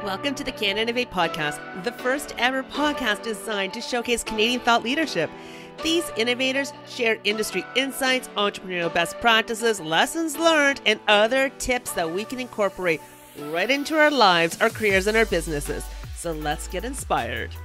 Welcome to the Can Innovate podcast, the first ever podcast designed to showcase Canadian thought leadership. These innovators share industry insights, entrepreneurial best practices, lessons learned, and other tips that we can incorporate right into our lives, our careers, and our businesses. So let's get inspired.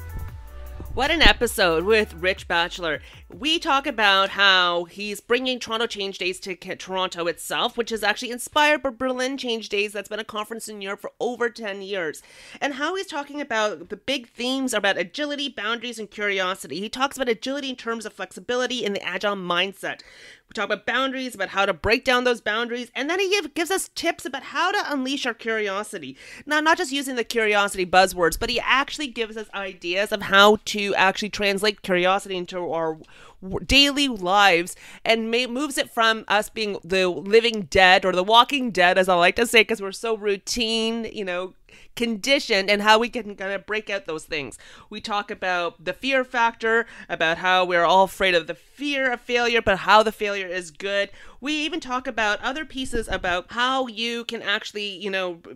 What an episode with Rich Batchelor. We talk about how he's bringing Toronto Change Days to Toronto itself, which is actually inspired by Berlin Change Days. That's been a conference in Europe for over 10 years. And how he's talking about the big themes about agility, boundaries, and curiosity. He talks about agility in terms of flexibility and the agile mindset. We talk about boundaries, about how to break down those boundaries, and then he gives us tips about how to unleash our curiosity. Now, not just using the curiosity buzzwords, but he actually gives us ideas of how to actually translate curiosity into our daily lives and moves it from us being the living dead or the walking dead, as I like to say, because we're so routine, conditioned, and how we can kind of break out those things. We talk about the fear factor, about how we're all afraid of the fear of failure, but how the failure is good. We even talk about other pieces about how you can actually,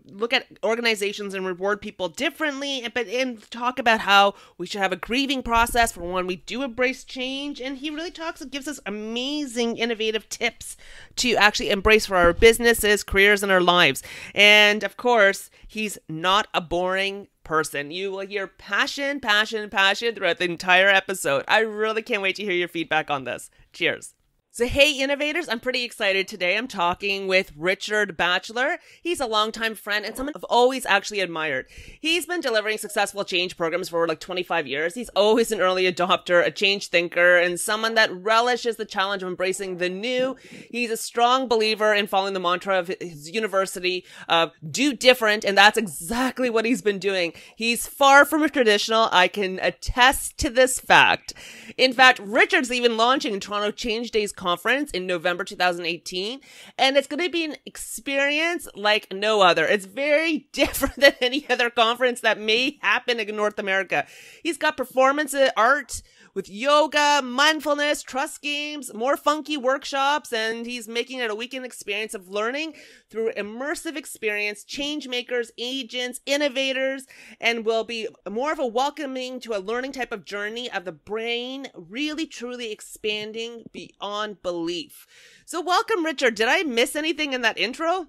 look at organizations and reward people differently, and talk about how we should have a grieving process for when we do embrace change. And he really gives us amazing, innovative tips to actually embrace for our businesses, careers, and our lives. And of course, he's not a boring person. You will hear passion throughout the entire episode. I really can't wait to hear your feedback on this. Cheers. So hey innovators, I'm pretty excited today. I'm talking with Richard Batchelor. He's a longtime friend and someone I've always actually admired. He's been delivering successful change programs for like 25 years. He's always an early adopter, a change thinker, and someone that relishes the challenge of embracing the new. He's a strong believer in following the mantra of his university of do different, and that's exactly what he's been doing. He's far from a traditional. I can attest to this fact. In fact, Richard's even launching Toronto Change Days conference in November 2018, and it's going to be an experience like no other. It's very different than any other conference that may happen in North America. He's got performance art with yoga, mindfulness, trust games, more funky workshops, and he's making it a weekend experience of learning through immersive experience, change makers, agents, innovators, and will be more of a welcoming to a learning type of journey of the brain, really truly expanding beyond belief. So welcome, Richard. Did I miss anything in that intro?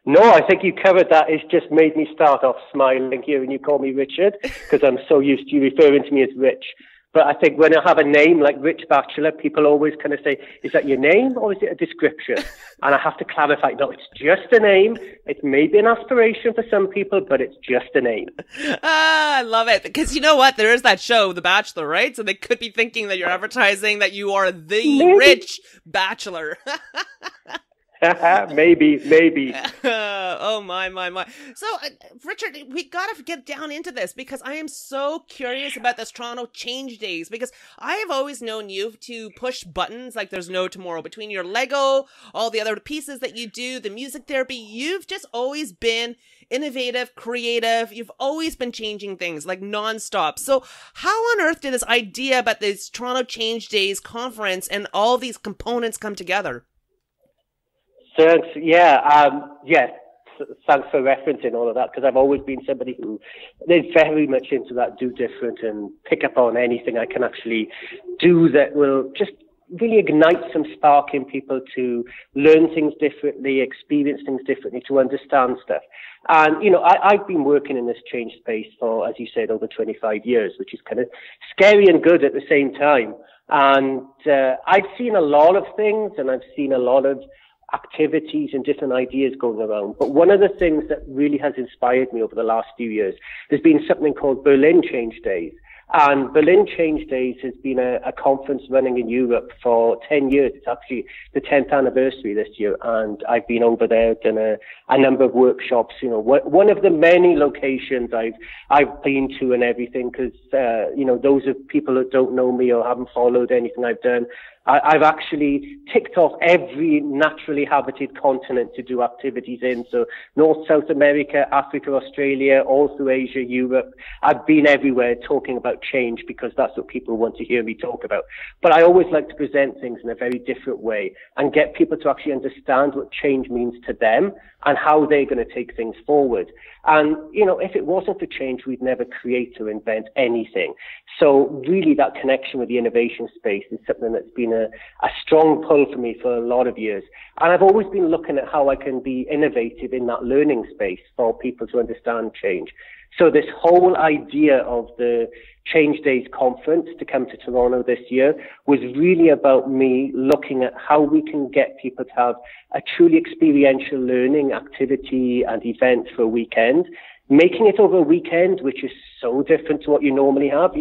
No, I think you covered that. It's just made me start off smiling here when you call me Richard, because I'm so used to you referring to me as Rich. But I think when I have a name like Rich Batchelor, people always kind of say, is that your name or is it a description? And I have to clarify, no, it's just a name. It may be an aspiration for some people, but it's just a name. I love it. Because you know what? There is that show, The Bachelor, right? So they could be thinking that you're advertising that you are the Rich Batchelor. Maybe. Oh, my. So, Richard, we got to get down into this because I am so curious about this Toronto Change Days, because I have always known you to push buttons like there's no tomorrow. Between your Lego, all the other pieces that you do, the music therapy, you've just always been innovative, creative. You've always been changing things like nonstop. So how on earth did this idea about this Toronto Change Days conference and all these components come together? Thanks. Thanks for referencing all of that, because I've always been somebody who is very much into that do different and pick up on anything I can actually do that will just really ignite some spark in people to learn things differently, experience things differently, to understand stuff. And, I've been working in this change space for, as you said, over 25 years, which is kind of scary and good at the same time. And I've seen a lot of things, and I've seen a lot of activities and different ideas going around. But one of the things that really has inspired me over the last few years, there's been something called Berlin Change Days. And Berlin Change Days has been a conference running in Europe for 10 years. It's actually the 10th anniversary this year. And I've been over there, done a number of workshops, one of the many locations I've been to and everything, because, those of people that don't know me or haven't followed anything I've done, I've actually ticked off every naturally habited continent to do activities in. So North, South America, Africa, Australia, all through Asia, Europe. I've been everywhere talking about change because that's what people want to hear me talk about. But I always like to present things in a very different way and get people to actually understand what change means to them and how they're going to take things forward. And, if it wasn't for change, we'd never create or invent anything. So really that connection with the innovation space is something that's been a strong pull for me for a lot of years. And I've always been looking at how I can be innovative in that learning space for people to understand change. So this whole idea of the Change Days conference to come to Toronto this year was really about me looking at how we can get people to have a truly experiential learning activity and event for a weekend, making it over a weekend, which is so different to what you normally have.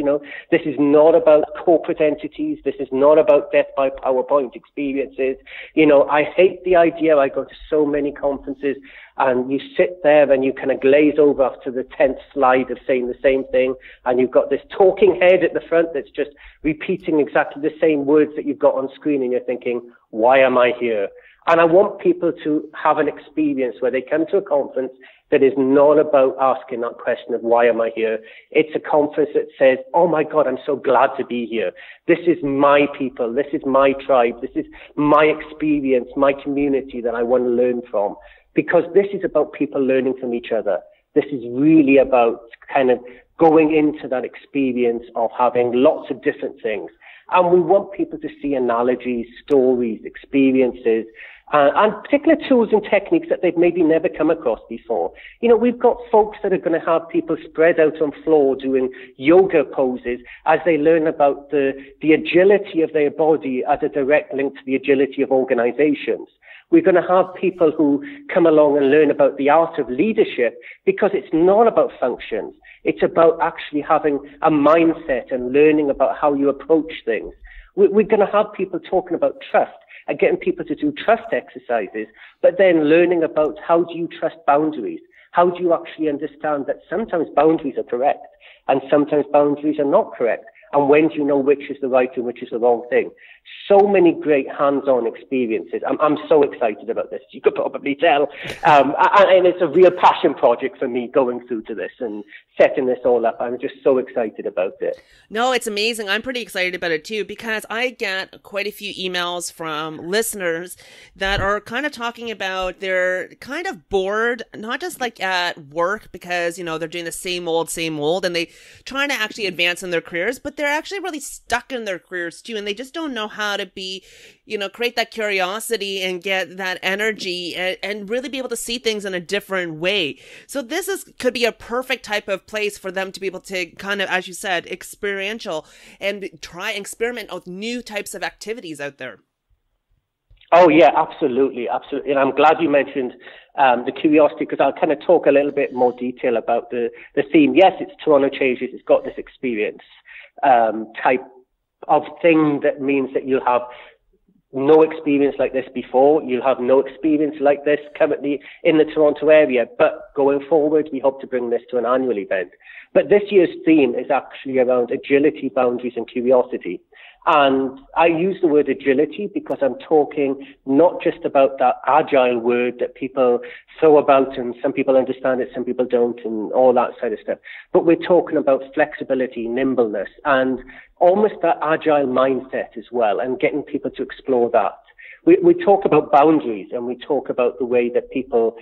This is not about corporate entities. This is not about death by PowerPoint experiences. I hate the idea. I go to so many conferences and you sit there and you kind of glaze over after the 10th slide of saying the same thing. And you've got this talking head at the front that's just repeating exactly the same words that you've got on screen. And you're thinking, why am I here? And I want people to have an experience where they come to a conference that is not about asking that question of why am I here? It's a conference that says, oh my God, I'm so glad to be here. This is my people. This is my tribe. This is my experience, my community that I want to learn from. Because this is about people learning from each other. This is really about kind of going into that experience of having lots of different things. And we want people to see analogies, stories, experiences, and particular tools and techniques that they've maybe never come across before. We've got folks that are going to have people spread out on floor doing yoga poses as they learn about the agility of their body as a direct link to the agility of organizations. We're going to have people who come along and learn about the art of leadership because it's not about functions. It's about actually having a mindset and learning about how you approach things. We're going to have people talking about trust and getting people to do trust exercises, but then learning about how do you trust boundaries? How do you actually understand that sometimes boundaries are correct and sometimes boundaries are not correct? And when do you know which is the right and which is the wrong thing? So many great hands-on experiences. I'm so excited about this. You could probably tell. And it's a real passion project for me going through to this and setting this all up. I'm just so excited about it. No, it's amazing. I'm pretty excited about it too, because I get quite a few emails from listeners that are kind of talking about they're kind of bored, not just like at work because, they're doing the same old, and they trying to actually advance in their careers, but they're actually really stuck in their careers too. And they just don't know how to be, create that curiosity and get that energy and really be able to see things in a different way. So this could be a perfect type of place for them to be able to kind of, as you said, experiential and experiment with new types of activities out there. Oh yeah, absolutely. And I'm glad you mentioned the curiosity, because I'll kind of talk a little bit more detail about the theme. Yes, it's Toronto Changes. It's got this experience type of thing that means that you'll have no experience like this before. You'll have no experience like this currently in the Toronto area. But going forward, we hope to bring this to an annual event. But this year's theme is actually around agility, boundaries, and curiosity. And I use the word agility because I'm talking not just about that agile word that people throw about, and some people understand it, some people don't, and all that side of stuff. But we're talking about flexibility, nimbleness, and almost that agile mindset as well, and getting people to explore that. We talk about boundaries, and we talk about the way that people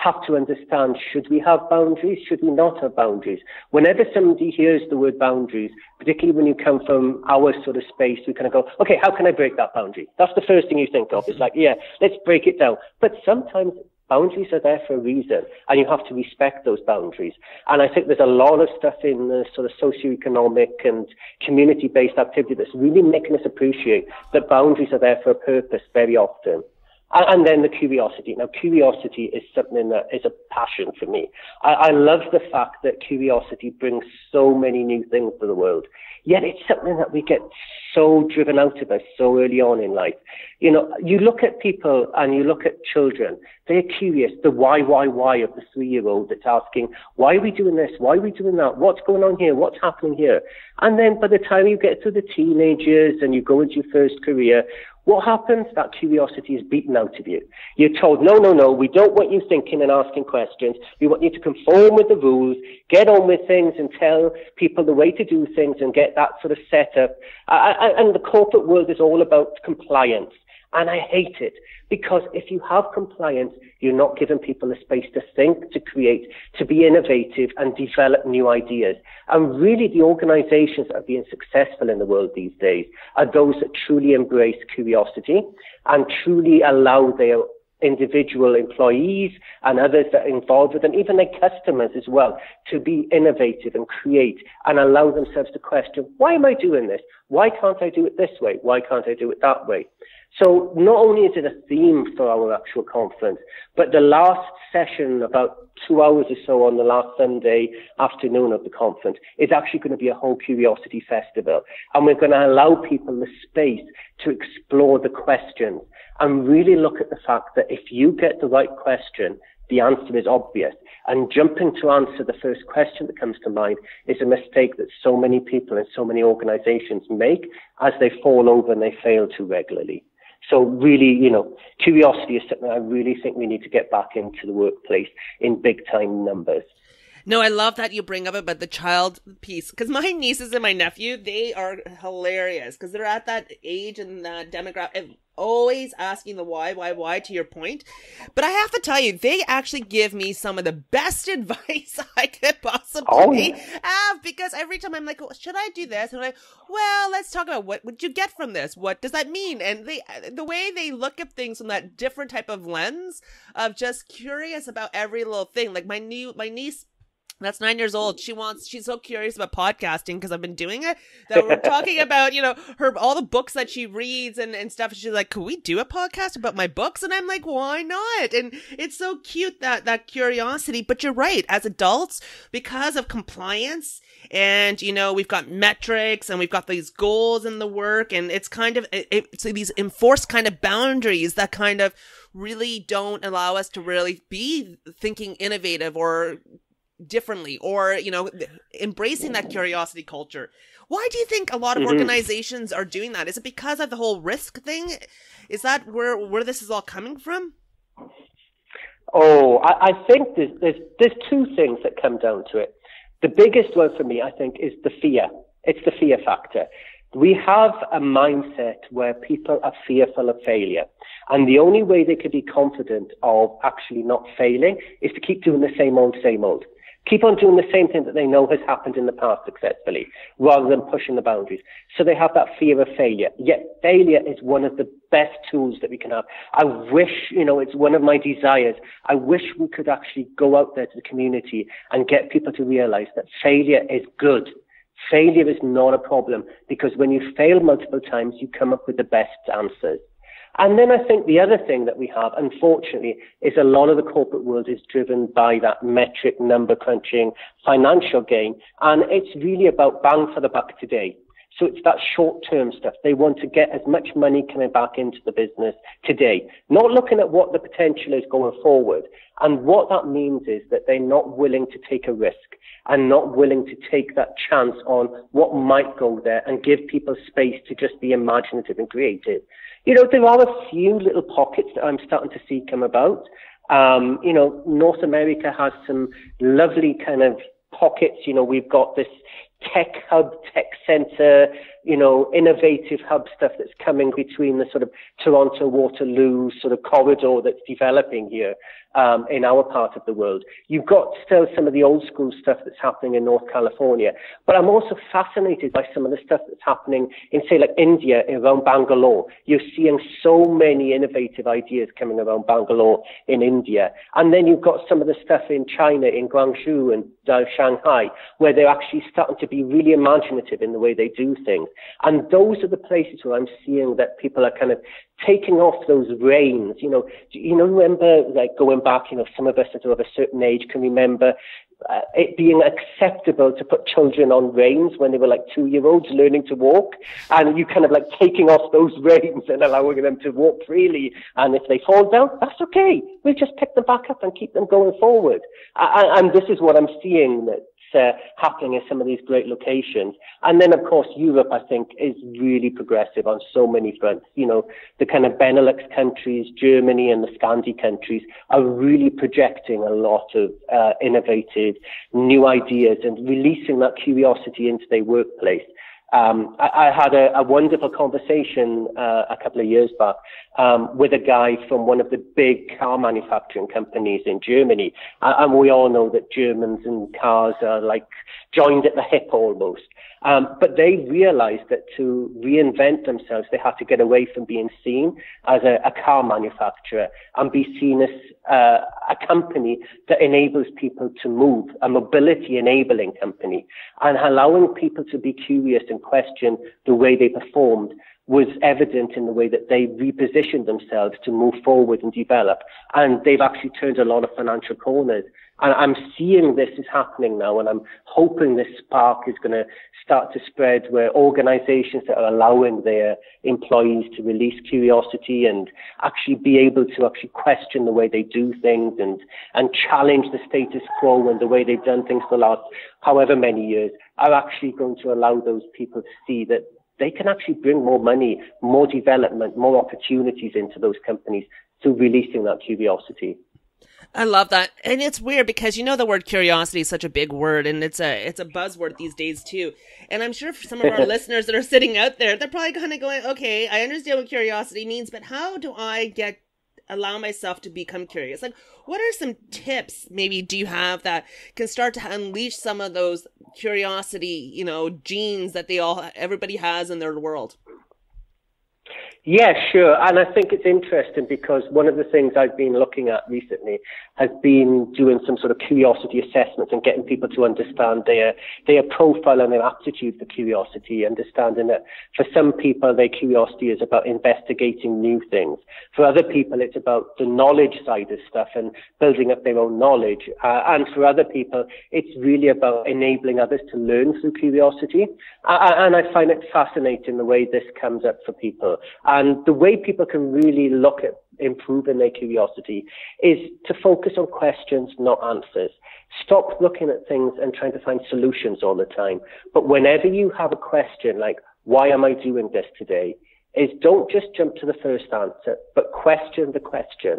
have to understand, should we have boundaries? Should we not have boundaries? Whenever somebody hears the word boundaries, particularly when you come from our sort of space, we kind of go, okay, how can I break that boundary? That's the first thing you think of. It's like, yeah, let's break it down. But sometimes boundaries are there for a reason, and you have to respect those boundaries. And I think there's a lot of stuff in the sort of socioeconomic and community-based activity that's really making us appreciate that boundaries are there for a purpose very often. And then the curiosity. Now, curiosity is something that is a passion for me. I love the fact that curiosity brings so many new things to the world. Yet it's something that we get so driven out of us so early on in life. You know, you look at people and you look at children, they're curious, the why of the 3-year-old that's asking, why are we doing this? Why are we doing that? What's going on here? What's happening here? And then by the time you get to the teenagers and you go into your first career, what happens? That curiosity is beaten out of you. You're told, no, we don't want you thinking and asking questions. We want you to conform with the rules, get on with things and tell people the way to do things and get that sort of set up. And the corporate world is all about compliance. And I hate it, because if you have compliance, you're not giving people the space to think, to create, to be innovative and develop new ideas. And really the organizations that are being successful in the world these days are those that truly embrace curiosity and truly allow their individual employees and others that are involved with them, even their customers as well, to be innovative and create and allow themselves to question, why am I doing this? Why can't I do it this way? Why can't I do it that way? So not only is it a theme for our actual conference, but the last session, about 2 hours or so on the last Sunday afternoon of the conference, is actually going to be a whole curiosity festival. And we're going to allow people the space to explore the questions and really look at the fact that if you get the right question, the answer is obvious. And jumping to answer the first question that comes to mind is a mistake that so many people and so many organizations make as they fall over and they fail too regularly. So really, you know, curiosity is something I really think we need to get back into the workplace in big time numbers. No, I love that you bring up about the child piece, because my nieces and my nephew, they are hilarious because they're at that age and that demographic, always asking the why to your point. But I have to tell you, they actually give me some of the best advice I could possibly have, because every time I'm like, well, should I do this? And I'm like, well, let's talk about what would you get from this? What does that mean? And the way they look at things from that different type of lens of just curious about every little thing. Like my niece, that's 9 years old. She's so curious about podcasting because I've been doing it that we're talking about, you know, all the books that she reads and stuff. She's like, could we do a podcast about my books? And I'm like, why not? And it's so cute, that curiosity. But you're right. As adults, because of compliance and, you know, we've got metrics and we've got these goals in the work, and it's kind of, it's these enforced kind of boundaries that kind of really don't allow us to really be thinking innovative or differently, or, you know, embracing that curiosity culture. Why do you think a lot of organizations are doing that? Is it because of the whole risk thing? Is that where this is all coming from? Oh, I think there's two things that come down to it. The biggest one for me, I think, is the fear. It's the fear factor. We have a mindset where people are fearful of failure. And the only way they could be confident of actually not failing is to keep doing the same old. Keep on doing the same thing that they know has happened in the past successfully, rather than pushing the boundaries. So they have that fear of failure. Yet failure is one of the best tools that we can have. I wish, you know, it's one of my desires. I wish we could actually go out there to the community and get people to realize that failure is good. Failure is not a problem, because when you fail multiple times, you come up with the best answers. And then I think the other thing that we have, unfortunately, is a lot of the corporate world is driven by that metric, number crunching, financial gain. And it's really about bang for the buck today. So it's that short-term stuff. They want to get as much money coming back into the business today, not looking at what the potential is going forward. And what that means is that they're not willing to take a risk and not willing to take that chance on what might go there and give people space to just be imaginative and creative. You know, there are a few little pockets that I'm starting to see come about. You know, North America has some lovely kind of pockets. You know, we've got this tech hub, tech center, you know, innovative hub stuff that's coming between the sort of Toronto, Waterloo sort of corridor that's developing here in our part of the world. You've got still some of the old school stuff that's happening in North California. But I'm also fascinated by some of the stuff that's happening in, say, like India, around Bangalore. You're seeing so many innovative ideas coming around Bangalore in India. And then you've got some of the stuff in China, in Guangzhou and Shanghai, where they're actually starting to be really imaginative in the way they do things. And those are the places where I'm seeing that people are kind of taking off those reins. You know, remember, like, going back, you know, some of us that are of a certain age can remember it being acceptable to put children on reins when they were like 2-year-olds learning to walk, and you kind of like taking off those reins and allowing them to walk freely. And if they fall down, that's okay. We'll just pick them back up and keep them going forward. And this is what I'm seeing that's happening in some of these great locations. And then, of course, Europe, I think, is really progressive on so many fronts. You know, the kind of Benelux countries, Germany and the Scandi countries are really projecting a lot of innovative new ideas and releasing that curiosity into their workplace. I had a wonderful conversation a couple of years back with a guy from one of the big car manufacturing companies in Germany. And we all know that Germans and cars are like joined at the hip almost. But they realized that to reinvent themselves, they had to get away from being seen as a car manufacturer and be seen as a company that enables people to move, a mobility enabling company, and allowing people to be curious and question the way they performed was evident in the way that they repositioned themselves to move forward and develop. And they've actually turned a lot of financial corners. And I'm seeing this is happening now, and I'm hoping this spark is going to start to spread where organizations that are allowing their employees to release curiosity and actually be able to actually question the way they do things and challenge the status quo and the way they've done things for the last however many years are actually going to allow those people to see that they can actually bring more money, more development, more opportunities into those companies through releasing that curiosity. I love that. And it's weird because, you know, the word curiosity is such a big word, and it's a buzzword these days too. And I'm sure for some of our listeners that are sitting out there, they're probably kind of going, okay, I understand what curiosity means, but how do I allow myself to become curious? Like, what are some tips maybe do you have that can start to unleash some of those curiosity, you know, genes that everybody has in their world? Yeah, sure. And I think it's interesting because one of the things I've been looking at recently has been doing some sort of curiosity assessments and getting people to understand their profile and their aptitude for curiosity, understanding that for some people, their curiosity is about investigating new things. For other people, it's about the knowledge side of stuff and building up their own knowledge. And for other people, it's really about enabling others to learn through curiosity. And I find it fascinating the way this comes up for people. And the way people can really look at improving their curiosity is to focus on questions, not answers. Stop looking at things and trying to find solutions all the time. But whenever you have a question like, why am I doing this today? Is don't just jump to the first answer, but question the question.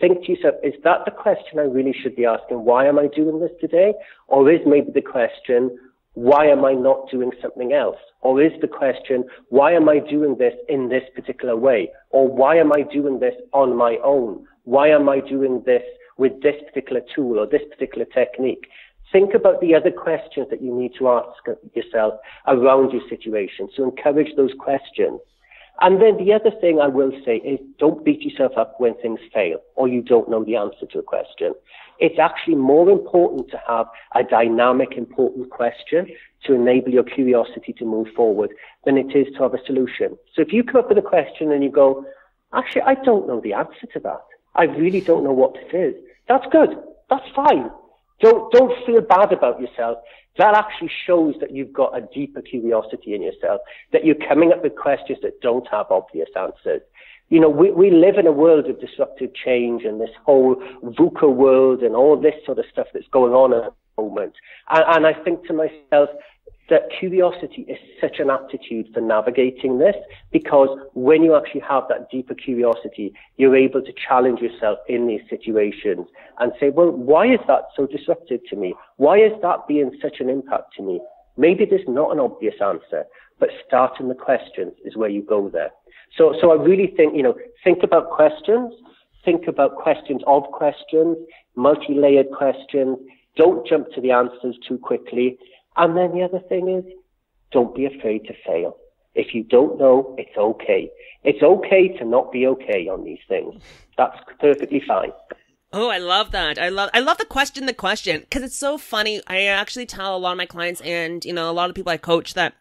Think to yourself, is that the question I really should be asking? Why am I doing this today? Or is maybe the question, why am I not doing something else? Or is the question, why am I doing this in this particular way? Or why am I doing this on my own? Why am I doing this with this particular tool or this particular technique? Think about the other questions that you need to ask yourself around your situation. So encourage those questions. And then the other thing I will say is don't beat yourself up when things fail or you don't know the answer to a question. It's actually more important to have a dynamic, important question to enable your curiosity to move forward than it is to have a solution. So if you come up with a question and you go, actually, I don't know the answer to that. I really don't know what it is. That's good. That's fine. Don't feel bad about yourself. That actually shows that you've got a deeper curiosity in yourself, that you're coming up with questions that don't have obvious answers. You know, we live in a world of disruptive change and this whole VUCA world and all this sort of stuff that's going on at the moment. And I think to myself that curiosity is such an aptitude for navigating this, because when you actually have that deeper curiosity, you're able to challenge yourself in these situations and say, well, why is that so disruptive to me? Why is that being such an impact to me? Maybe there's not an obvious answer, but starting the questions is where you go there. So I really think, you know, think about questions of questions, multi-layered questions. Don't jump to the answers too quickly. And then the other thing is, don't be afraid to fail. If you don't know, it's okay. It's okay to not be okay on these things. That's perfectly fine. Oh, I love that. I love the question, because it's so funny. I actually tell a lot of my clients and, you know, a lot of people I coach that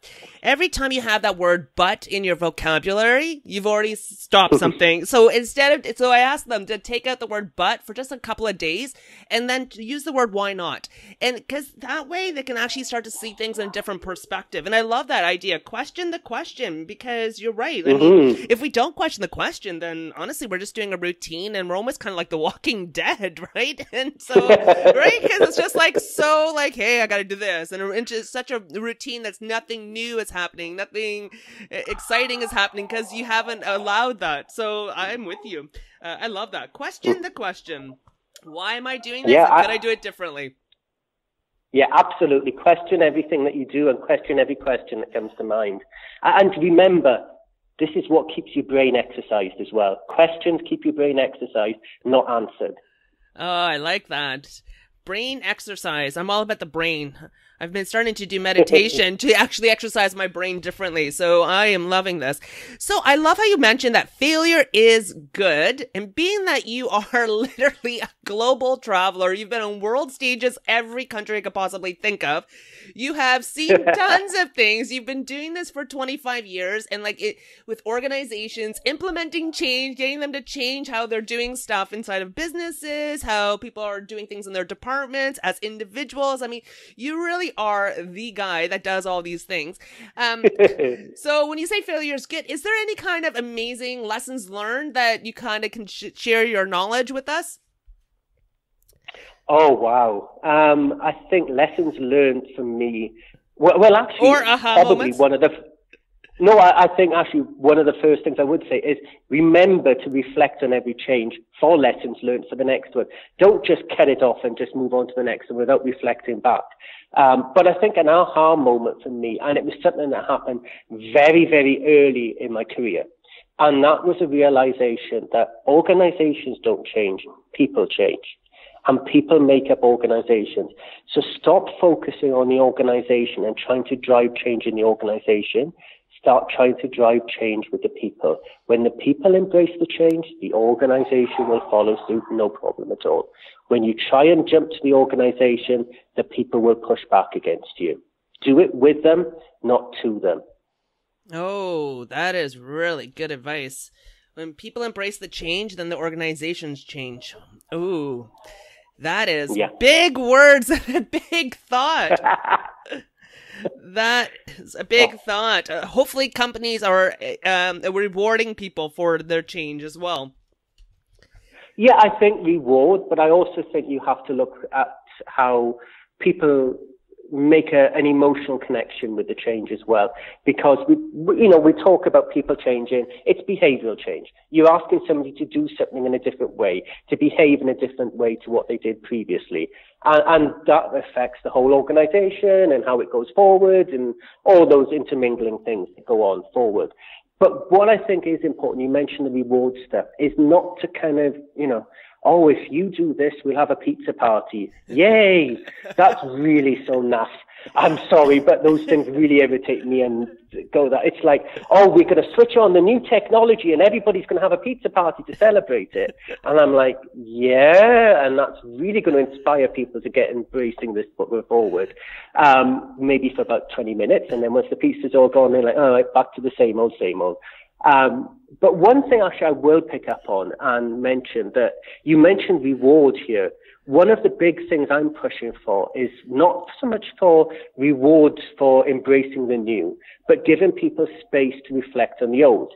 every time you have that word but in your vocabulary, you've already stopped something. So so I asked them to take out the word but for just a couple of days and then to use the word why not. And because that way they can actually start to see things in a different perspective. And I love that idea. Question the question, because you're right. I mean, if we don't question the question, then honestly, we're just doing a routine and we're almost kind of like the Walking Dead, right? And so, right? Because it's just like, so like, hey, I got to do this. And it's just such a routine that's nothing new is happening. Nothing exciting is happening because you haven't allowed that. So I'm with you. I love that. Question the question. Why am I doing this? Yeah, could I do it differently? Yeah, absolutely. Question everything that you do and question every question that comes to mind. And remember, this is what keeps your brain exercised as well. Questions keep your brain exercised, not answered. Oh, I like that. Brain exercise. I'm all about the brain. I've been starting to do meditation to actually exercise my brain differently. So I am loving this. So I love how you mentioned that failure is good. And being that you are literally a global traveler, you've been on world stages, every country I could possibly think of. You have seen tons of things. You've been doing this for 25 years and with organizations, implementing change, getting them to change how they're doing stuff inside of businesses, how people are doing things in their departments as individuals. I mean, you really are the guy that does all these things. So when you say failure is good, is there any kind of amazing lessons learned that you kind of can share your knowledge with us? Oh, wow. I think lessons learned from me, well actually, or aha probably moments? I think actually one of the first things I would say is remember to reflect on every change for lessons learned for the next one. Don't just cut it off and just move on to the next one without reflecting back. But I think an aha moment for me, and it was something that happened very, very early in my career, and that was a realization that organizations don't change, people change. And people make up organizations. So stop focusing on the organization and trying to drive change in the organization. Start trying to drive change with the people. When the people embrace the change, the organization will follow suit, no problem at all. When you try and jump to the organization, the people will push back against you. Do it with them, not to them. Oh, that is really good advice. When people embrace the change, then the organizations change. Ooh. That is big words and a big thought. That is a big thought. Hopefully companies are rewarding people for their change as well. Yeah, I think reward, but I also think you have to look at how people make an emotional connection with the change as well, because we talk about people changing. It's behavioral change. You're asking somebody to do something in a different way, to behave in a different way to what they did previously, and that affects the whole organization and how it goes forward and all those intermingling things that go on forward. But what I think is important, you mentioned the reward stuff, is not to kind of, oh, if you do this, we'll have a pizza party. Yay! That's really so naff. I'm sorry, but those things really irritate me and go that. It's like, oh, we're going to switch on the new technology and everybody's going to have a pizza party to celebrate it. And I'm like, yeah, and that's really going to inspire people to get embracing this forward. Maybe for about 20 minutes. And then once the pizza's all gone, they're like, all right, back to the same old, same old. But one thing actually I will pick up on and mention that you mentioned reward here. One of the big things I'm pushing for is not so much for rewards for embracing the new, but giving people space to reflect on the old.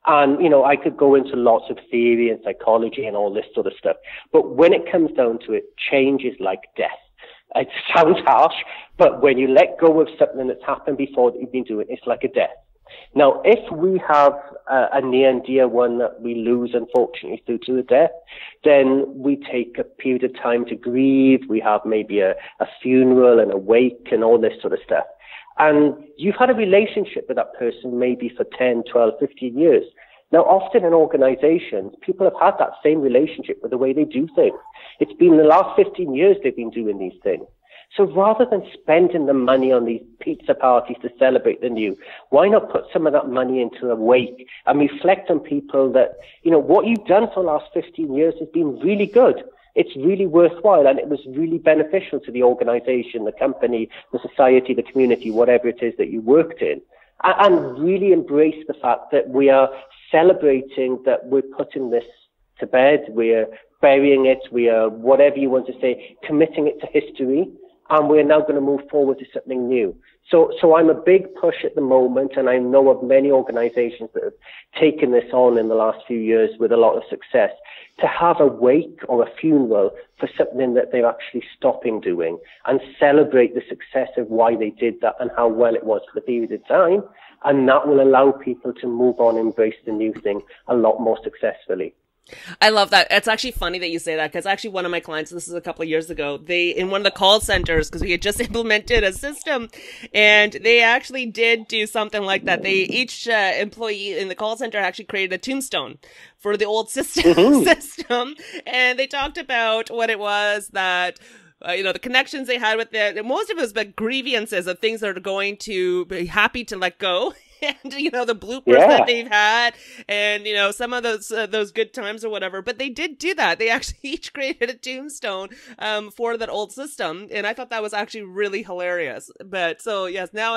And, I could go into lots of theory and psychology and all this sort of stuff. But when it comes down to it, change is like death. It sounds harsh, but when you let go of something that's happened before that you've been doing, it's like a death. Now, if we have a near and dear one that we lose, unfortunately, due to a death, then we take a period of time to grieve. We have maybe a funeral and a wake and all this sort of stuff. And you've had a relationship with that person maybe for 10, 12, 15 years. Now, often in organizations, people have had that same relationship with the way they do things. It's been the last 15 years they've been doing these things. So rather than spending the money on these pizza parties to celebrate the new, why not put some of that money into a wake and reflect on people that, what you've done for the last 15 years has been really good. It's really worthwhile and it was really beneficial to the organization, the company, the society, the community, whatever it is that you worked in. and really embrace the fact that we are celebrating that we're putting this to bed, we're burying it, we are, whatever you want to say, committing it to history, and we're now going to move forward to something new. So I'm a big push at the moment, and I know of many organizations that have taken this on in the last few years with a lot of success, to have a wake or a funeral for something that they're actually stopping doing and celebrate the success of why they did that and how well it was for the period of time. And that will allow people to move on and embrace the new thing a lot more successfully. I love that. It's actually funny that you say that, because actually one of my clients, this is a couple of years ago, they, in one of the call centers, because we had just implemented a system, and they actually did do something like that. They, each employee in the call center actually created a tombstone for the old system, and they talked about what it was that the connections they had with it. Most of it was the grievances of things that are going to be happy to let go. And, the bloopers that they've had, and, some of those good times or whatever. But they did do that. They actually each created a tombstone for that old system. And I thought that was actually really hilarious. But so, yes, now.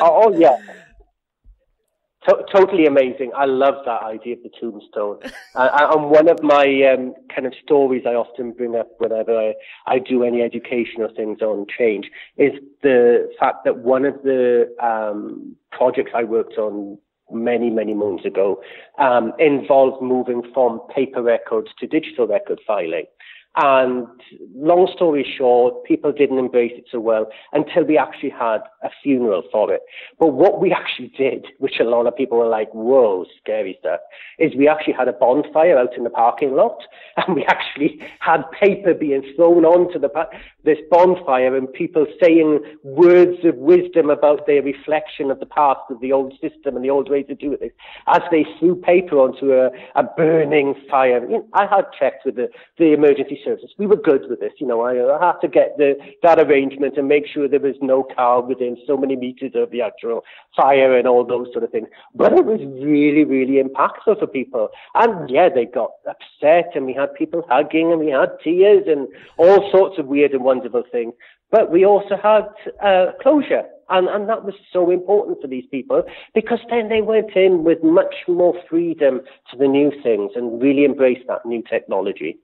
Totally amazing. I love that idea of the tombstone. And one of my kind of stories I often bring up whenever I do any educational things on change is the fact that one of the projects I worked on many, many moons ago involved moving from paper records to digital record filing. And long story short, people didn't embrace it so well until we actually had a funeral for it. But what we actually did, which a lot of people were like, whoa, scary stuff, is we actually had a bonfire out in the parking lot, and we actually had paper being thrown onto this bonfire, and people saying words of wisdom about their reflection of the past of the old system and the old ways to do it as they threw paper onto a burning fire. I had checked with the emergency services. We were good with this. I had to get that arrangement and make sure there was no car within so many meters of the actual fire and all those sort of things. But it was really, really impactful for people. And yeah, they got upset, and we had people hugging, and we had tears and all sorts of weird and wonderful things. But we also had closure. And that was so important for these people, because then they went in with much more freedom to the new things and really embraced that new technology.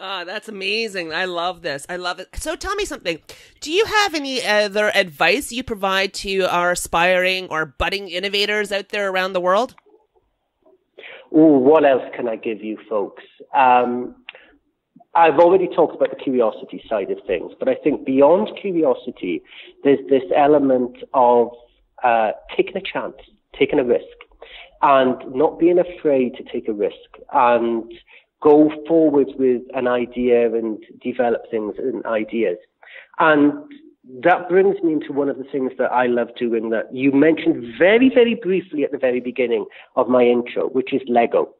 Oh, that's amazing. I love this. I love it. So tell me something. Do you have any other advice you provide to our aspiring or budding innovators out there around the world? Oh, what else can I give you, folks? I've already talked about the curiosity side of things, but I think beyond curiosity, there's this element of taking a chance, taking a risk, and not being afraid to take a risk, and go forward with an idea and develop things and ideas. And that brings me into one of the things that I love doing that you mentioned very, very briefly at the very beginning of my intro, which is Lego.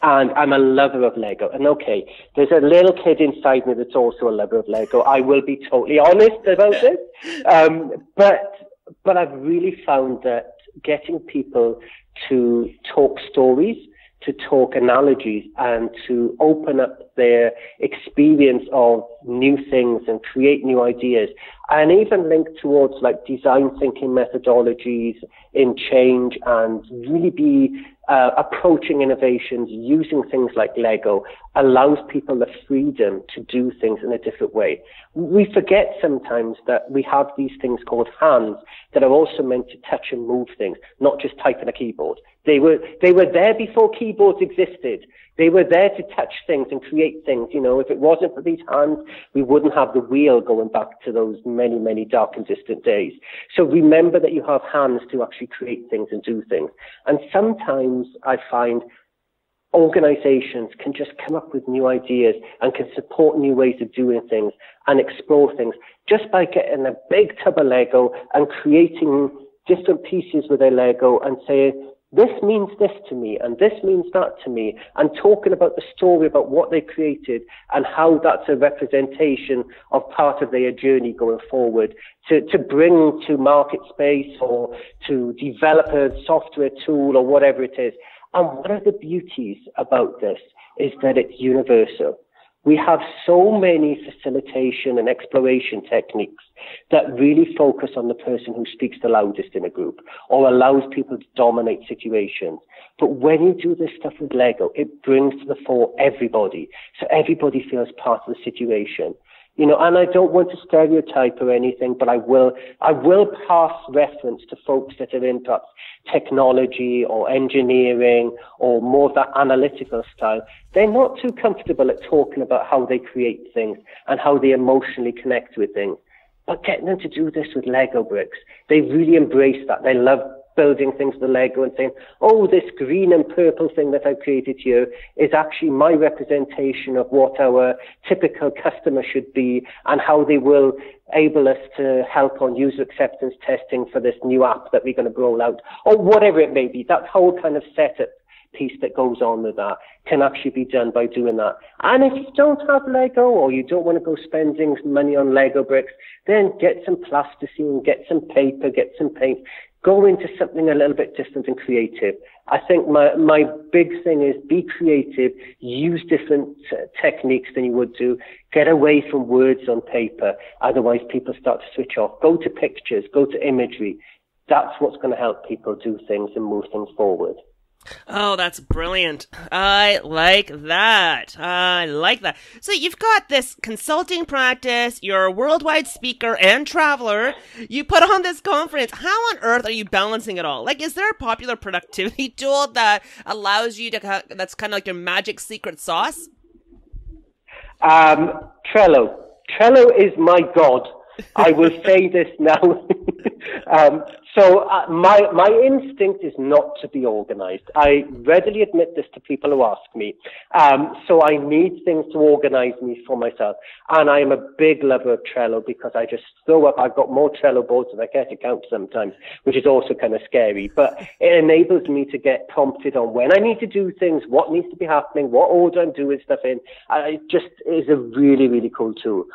And I'm a lover of Lego. And okay, there's a little kid inside me that's also a lover of Lego. I will be totally honest about this. But I've really found that getting people to talk stories, to talk analogies, and to open up their experience of new things and create new ideas, and even link towards like design thinking methodologies in change, and really be approaching innovations using things like Lego, allows people the freedom to do things in a different way. We forget sometimes that we have these things called hands that are also meant to touch and move things, not just type on a keyboard. They were there before keyboards existed. They were there to touch things and create things. If it wasn't for these hands, we wouldn't have the wheel going back to those many, many dark and distant days. So remember that you have hands to actually create things and do things. And sometimes I find organizations can just come up with new ideas and can support new ways of doing things and explore things just by getting a big tub of Lego and creating different pieces with their Lego and saying, this means this to me, and this means that to me, and talking about the story about what they created and how that's a representation of part of their journey going forward to bring to market space or to develop a software tool or whatever it is. And one of the beauties about this is that it's universal. We have so many facilitation and exploration techniques that really focus on the person who speaks the loudest in a group or allows people to dominate situations. But when you do this stuff with Lego, it brings to the fore everybody. So everybody feels part of the situation. You know, and I don't want to stereotype or anything, but I will pass reference to folks that are in perhaps technology or engineering or more of that analytical style. They're not too comfortable at talking about how they create things and how they emotionally connect with things. But getting them to do this with Lego bricks, they really embrace that. They love building things with Lego and saying, oh, this green and purple thing that I've created here is actually my representation of what our typical customer should be and how they will able us to help on user acceptance testing for this new app that we're going to roll out, or whatever it may be. That whole kind of setup piece that goes on with that can actually be done by doing that. And if you don't have Lego or you don't want to go spending money on Lego bricks, then get some plasticine, get some paper, get some paint. Go into something a little bit different and creative. I think my big thing is be creative, use different techniques than you would do, get away from words on paper. Otherwise, people start to switch off. Go to pictures, go to imagery. That's what's going to help people do things and move things forward. Oh, that's brilliant. I like that. I like that. So you've got this consulting practice, you're a worldwide speaker and traveler, you put on this conference. How on earth are you balancing it all? Like, is there a popular productivity tool that allows you to, that's kind of like your magic secret sauce? Trello. Trello is my god. I will say this now. So my instinct is not to be organized. I readily admit this to people who ask me. So I need things to organize me for myself. And I am a big lover of Trello because I just throw up. I've got more Trello boards than I care to count sometimes, which is also kind of scary. But it enables me to get prompted on when I need to do things, what needs to be happening, what order I'm doing stuff in. It just is a really, really cool tool.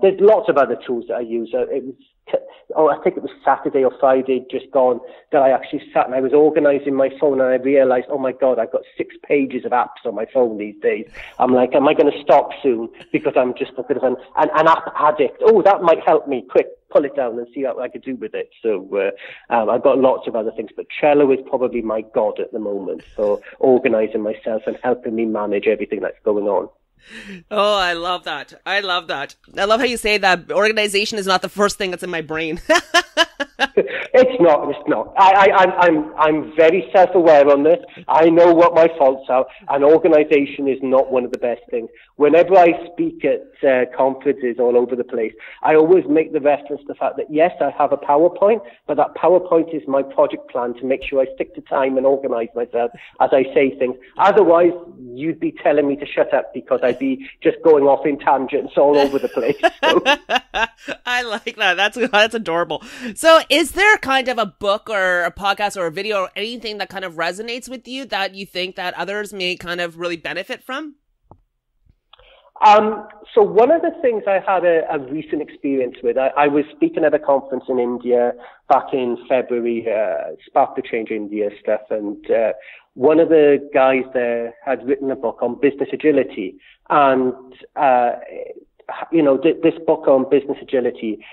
There's lots of other tools that I use. I think it was Saturday or Friday just gone that I actually sat and I was organizing my phone and I realized, oh my God, I've got 6 pages of apps on my phone these days. I'm like, am I going to stop soon? Because I'm just a bit of an app addict. Oh, that might help me. Quick, pull it down and see what I could do with it. So I've got lots of other things, but Trello is probably my god at the moment for organizing myself and helping me manage everything that's going on. Oh, I love that. I love that. I love how you say that organization is not the first thing that's in my brain. It's not. I'm very self-aware on this. I know what my faults are, and organization is not one of the best things. Whenever I speak at conferences all over the place, I always make the reference to the fact that, yes, I have a PowerPoint, but that PowerPoint is my project plan to make sure I stick to time and organize myself as I say things. Otherwise, you'd be telling me to shut up because I'd be just going off in tangents all over the place. So. I like that. That's adorable. So is there kind of a book or a podcast or a video or anything that kind of resonates with you that you think that others may kind of really benefit from? So one of the things I had a recent experience with, I was speaking at a conference in India back in February, Spark the Change India stuff, and one of the guys there had written a book on business agility. And, this book on business agility,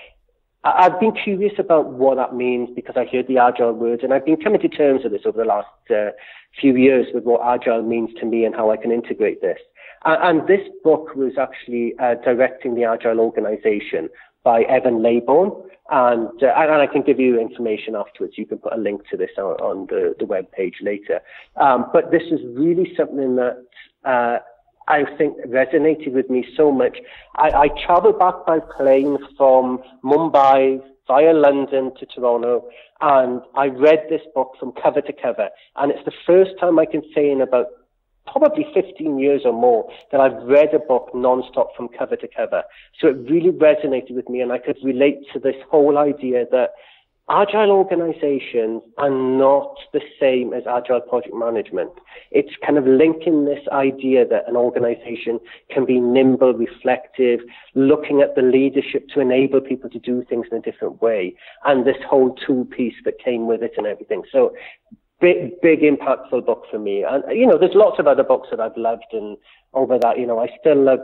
I've been curious about what that means because I heard the agile words, and I've been coming to terms with this over the last few years with what agile means to me and how I can integrate this. And this book was actually Directing the Agile Organization by Evan Laybourne. And I can give you information afterwards. You can put a link to this on the web page later. But this is really something that I think resonated with me so much. I traveled back by plane from Mumbai via London to Toronto, and I read this book from cover to cover. And it's the first time I can say in about probably 15 years or more that I've read a book non-stop from cover to cover. So it really resonated with me, and I could relate to this whole idea that agile organizations are not the same as agile project management. It's kind of linking this idea that an organization can be nimble, reflective, looking at the leadership to enable people to do things in a different way, and this whole tool piece that came with it and everything. So big impactful book for me. And, there's lots of other books that I've loved, and over that, I still love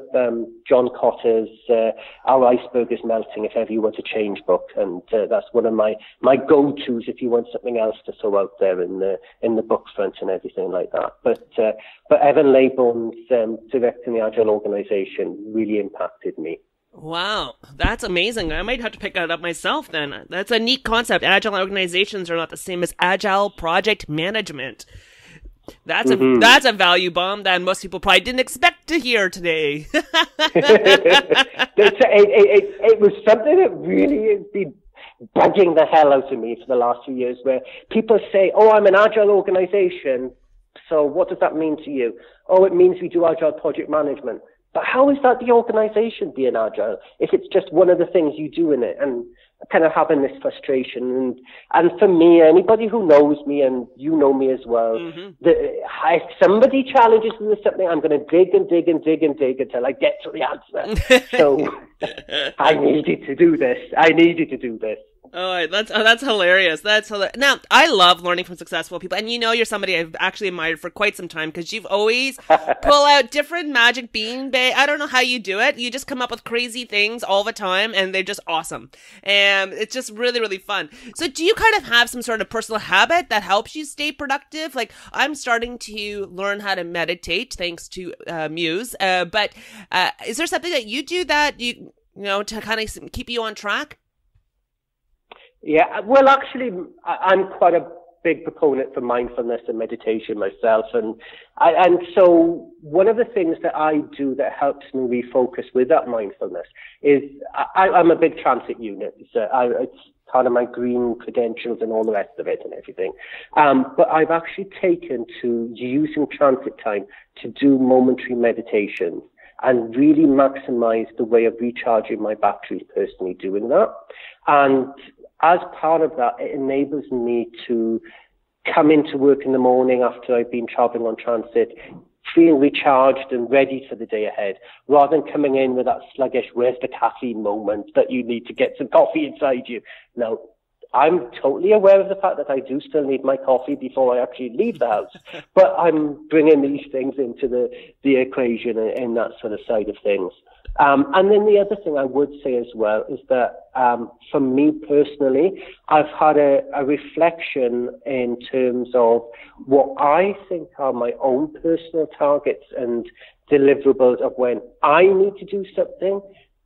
John Cotter's Our Iceberg is Melting, If Ever You Want to Change book. And that's one of my go-tos if you want something else to throw out there in the book front and everything like that. But Evan Laybourne's Directing the Agile Organization really impacted me. Wow, that's amazing. I might have to pick that up myself then. That's a neat concept. Agile organizations are not the same as agile project management. That's a value bomb that most people probably didn't expect to hear today. It was something that really has been bugging the hell out of me for the last few years, where people say, "Oh, I'm an agile organization, so what does that mean to you?" "Oh, it means we do agile project management." But how is that the organization being agile if it's just one of the things you do in it? And kind of having this frustration. And for me, anybody who knows me, and you know me as well, if somebody challenges me with something, I'm going to dig and dig and dig and dig until I get to the answer. So I needed to do this. Oh, that's hilarious. That's hilarious. Now, I love learning from successful people. And you're somebody I've actually admired for quite some time, because you've always pull out different magic beanbag. I don't know how you do it. You just come up with crazy things all the time, and they're just awesome. And it's just really, really fun. So do you kind of have some sort of personal habit that helps you stay productive? Like, I'm starting to learn how to meditate thanks to Muse. But is there something that you do that to kind of keep you on track? Yeah, well, actually, I'm quite a big proponent for mindfulness and meditation myself, and so one of the things that I do that helps me refocus with that mindfulness is I'm a big transit unit. It's part of my green credentials and all the rest of it and everything. But I've actually taken to using transit time to do momentary meditations and really maximize the way of recharging my batteries personally doing that. And as part of that, it enables me to come into work in the morning after I've been traveling on transit, feeling recharged and ready for the day ahead, rather than coming in with that sluggish, where's the caffeine moment that you need to get some coffee inside you. Now, I'm totally aware of the fact that I do still need my coffee before I actually leave the house, but I'm bringing these things into the equation and that sort of side of things. And then the other thing I would say as well is that for me personally, I've had a reflection in terms of what I think are my own personal targets and deliverables of when I need to do something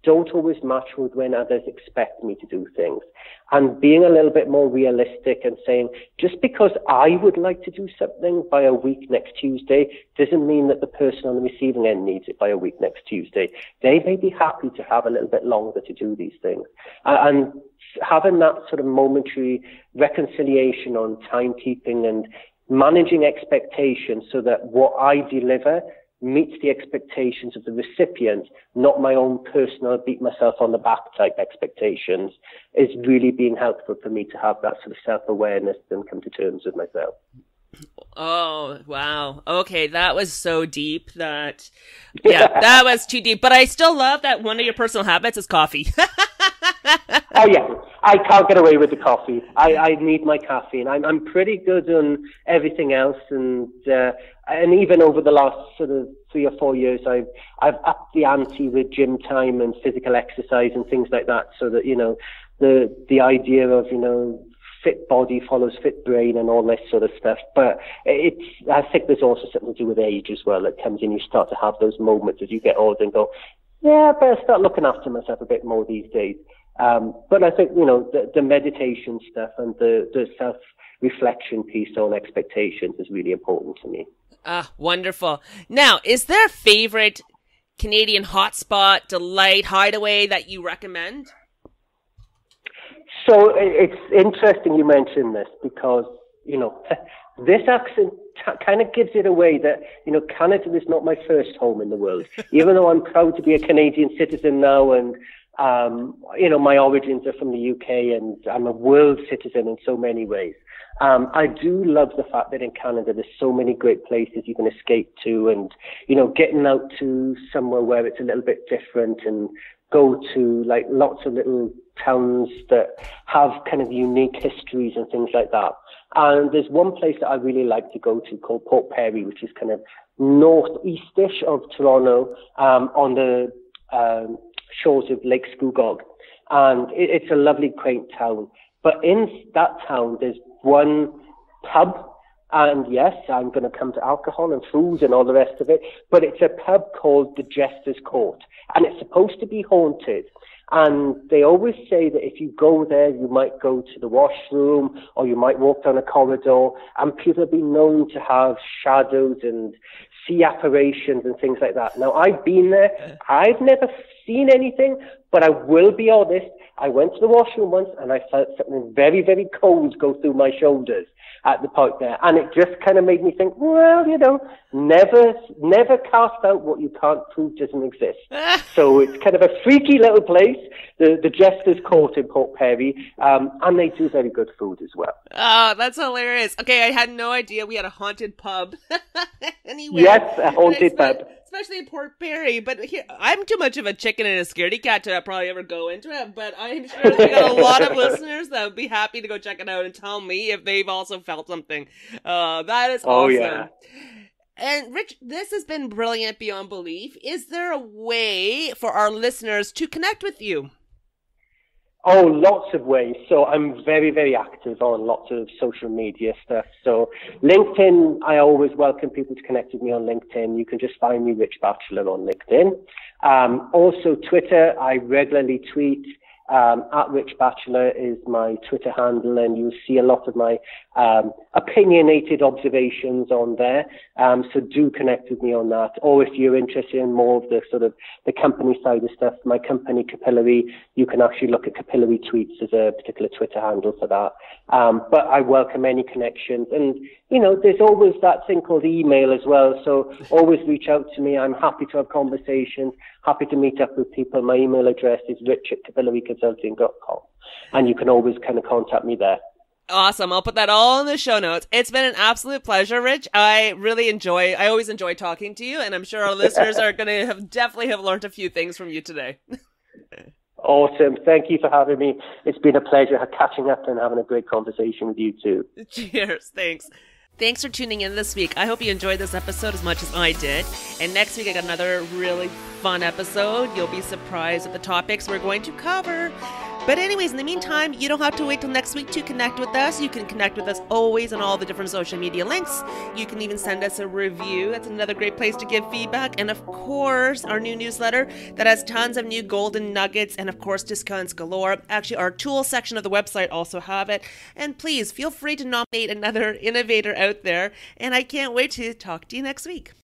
don't always match with when others expect me to do things. And being a little bit more realistic and saying, just because I would like to do something by a week next Tuesday doesn't mean that the person on the receiving end needs it by a week next Tuesday. They may be happy to have a little bit longer to do these things. And having that sort of momentary reconciliation on timekeeping and managing expectations so that what I deliver meets the expectations of the recipient, not my own personal beat myself on the back type expectations, is really being helpful for me to have that sort of self-awareness and come to terms with myself. Oh, wow. Okay, that was so deep that was too deep. But I still love that one of your personal habits is coffee. Oh, yeah. I can't get away with the coffee. I need my caffeine. I'm pretty good on everything else, and even over the last sort of 3 or 4 years, I've upped the ante with gym time and physical exercise and things like that, so that the idea of fit body follows fit brain and all this sort of stuff. But I think there's also something to do with age as well that comes in. You start to have those moments as you get older and go, yeah, I better start looking after myself a bit more these days. But I think, the meditation stuff and the self-reflection piece on expectations is really important to me. Ah, wonderful. Now, is there a favorite Canadian hotspot, delight, hideaway that you recommend? So it's interesting you mention this because, this accent kind of gives it away that, Canada is not my first home in the world. Even though I'm proud to be a Canadian citizen now and, my origins are from the UK and I'm a world citizen in so many ways. I do love the fact that in Canada there's so many great places you can escape to, and getting out to somewhere where it's a little bit different and go to like lots of little towns that have kind of unique histories and things like that. And there's one place that I really like to go to called Port Perry, which is kind of northeastish of Toronto, on the shores of Lake Scugog. And it's a lovely, quaint town. But in that town, there's one pub. And yes, I'm going to come to alcohol and food and all the rest of it. But it's a pub called the Jester's Court. And it's supposed to be haunted. And they always say that if you go there, you might go to the washroom or you might walk down a corridor. And people have been known to have shadows and see apparitions and things like that. Now, I've been there. I've never seen anything, but I will be honest. I went to the washroom once and I felt something very, very cold go through my shoulders at the point there. And it just kind of made me think, well, never cast out what you can't prove doesn't exist. So it's kind of a freaky little place, the Jester's Court in Port Perry, and they do very good food as well. Oh, that's hilarious. Okay, I had no idea we had a haunted pub. Anyway, yes, a haunted pub. Especially in Port Perry, but here, I'm too much of a chicken and a scaredy cat to probably ever go into it, but I'm sure we got a lot of listeners that would be happy to go check it out and tell me if they've also felt something. That is awesome. Oh, yeah. And Rich, this has been brilliant beyond belief. Is there a way for our listeners to connect with you? Oh, lots of ways. So I'm very, very active on lots of social media stuff. So LinkedIn, I always welcome people to connect with me on LinkedIn. You can just find me, Rich Batchelor, on LinkedIn. Also Twitter, I regularly tweet. At Rich Batchelor is my Twitter handle, and you'll see a lot of my opinionated observations on there. So do connect with me on that. Or if you're interested in more of the sort of the company side of stuff, my company Capillary, you can actually look at Capillary Tweets as a particular Twitter handle for that. But I welcome any connections. And, there's always that thing called email as well. So always reach out to me. I'm happy to have conversations, happy to meet up with people. My email address is rich@capillaryconsulting.com. And you can always kind of contact me there. Awesome. I'll put that all in the show notes. It's been an absolute pleasure, Rich. I always enjoy talking to you, and I'm sure our listeners are going to definitely have learned a few things from you today. Awesome. Thank you for having me. It's been a pleasure catching up and having a great conversation with you too. Cheers. Thanks. Thanks for tuning in this week. I hope you enjoyed this episode as much as I did. And next week I got another really fun episode. You'll be surprised at the topics we're going to cover. But anyways, in the meantime, you don't have to wait till next week to connect with us. You can connect with us always on all the different social media links. You can even send us a review. That's another great place to give feedback. And of course, our new newsletter that has tons of new golden nuggets and of course discounts galore. Actually, our tools section of the website also have it. And please feel free to nominate another innovator out there. And I can't wait to talk to you next week.